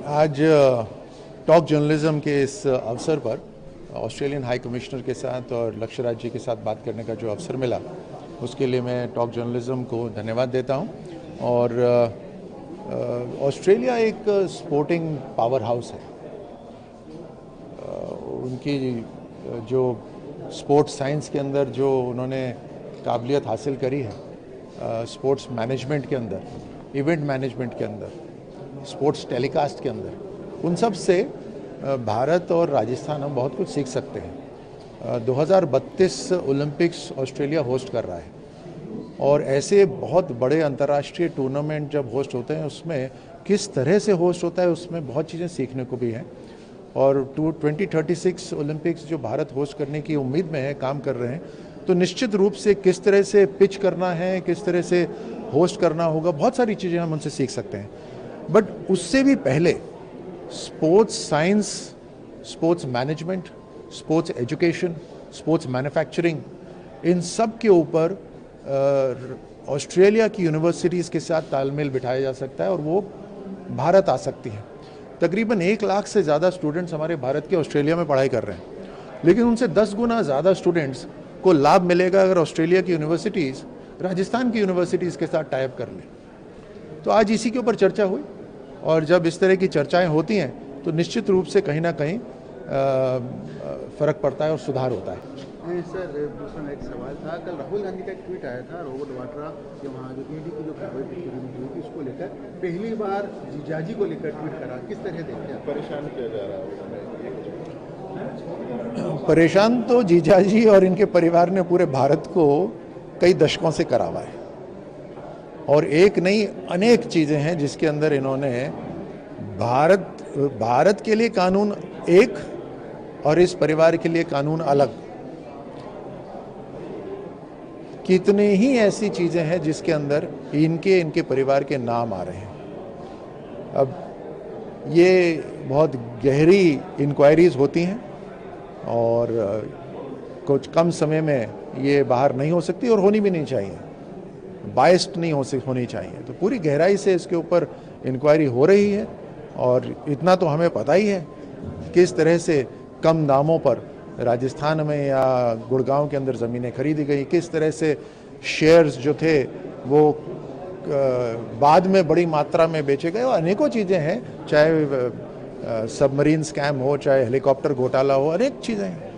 आज talk journalism के इस अवसर पर ऑस्ट्रेलियन हाई कमिश्नर के साथ और लक्ष्य राज जी के साथ बात करने का जो अवसर मिला, उसके लिए मैं टॉक जर्नलिज्म को धन्यवाद देता हूं। और ऑस्ट्रेलिया एक स्पोर्टिंग पावर हाउस है। उनकी जो स्पोर्ट्स साइंस के अंदर जो उन्होंने काबिलियत हासिल करी है, स्पोर्ट्स मैनेजमेंट के अंदर, इवेंट मैनेजमेंट के अंदर, स्पोर्ट्स टेलीकास्ट के अंदर, उन सब से भारत और राजस्थान हम बहुत कुछ सीख सकते हैं। 2032 ओलंपिक्स ऑस्ट्रेलिया होस्ट कर रहा है और ऐसे बहुत बड़े अंतर्राष्ट्रीय टूर्नामेंट जब होस्ट होते हैं, उसमें किस तरह से होस्ट होता है, उसमें बहुत चीज़ें सीखने को भी हैं। और 2036 ओलंपिक्स जो भारत होस्ट करने की उम्मीद में है, काम कर रहे हैं, तो निश्चित रूप से किस तरह से पिच करना है, किस तरह से होस्ट करना होगा, बहुत सारी चीज़ें हम उनसे सीख सकते हैं। बट उससे भी पहले sports science, sports management, sports education, sports manufacturing, इन सब के ऊपर ऑस्ट्रेलिया की यूनिवर्सिटीज़ के साथ तालमेल बिठाया जा सकता है और वो भारत आ सकती हैं। तकरीबन 1 लाख से ज़्यादा स्टूडेंट्स हमारे भारत के ऑस्ट्रेलिया में पढ़ाई कर रहे हैं, लेकिन उनसे 10 गुना ज़्यादा स्टूडेंट्स को लाभ मिलेगा अगर ऑस्ट्रेलिया की यूनिवर्सिटीज़ राजस्थान की यूनिवर्सिटीज़ के साथ टाई अप कर लें। तो आज इसी के ऊपर चर्चा हुई और जब इस तरह की चर्चाएं होती हैं तो निश्चित रूप से कहीं ना कहीं फ़र्क पड़ता है और सुधार होता है। सर, दूसरा एक सवाल था। कल राहुल गांधी का एक ट्वीट आया था रोबोट वाड्रा के वहाँ जो ईडी की जो कार्रवाई हुई थी उसको लेकर, पहली बार जीजाजी को लेकर ट्वीट करा। किस तरह देखते हैं? परेशान किया जा रहा है? परेशान तो जीजाजी और इनके परिवार ने पूरे भारत को कई दशकों से करा हुआ है और एक नहीं अनेक चीज़ें हैं जिसके अंदर इन्होंने भारत के लिए कानून एक और इस परिवार के लिए कानून अलग, कितने ही ऐसी चीज़ें हैं जिसके अंदर इनके परिवार के नाम आ रहे हैं। अब ये बहुत गहरी इंक्वायरीज होती हैं और कुछ कम समय में ये बाहर नहीं हो सकती और होनी भी नहीं चाहिए, बायस्ड नहीं होनी चाहिए। तो पूरी गहराई से इसके ऊपर इंक्वायरी हो रही है और इतना तो हमें पता ही है किस तरह से कम दामों पर राजस्थान में या गुड़गांव के अंदर ज़मीनें खरीदी गई, किस तरह से शेयर्स जो थे वो बाद में बड़ी मात्रा में बेचे गए और अनेकों चीज़ें हैं, चाहे सबमरीन स्कैम हो, चाहे हेलीकॉप्टर घोटाला हो, अनेक चीज़ें हैं।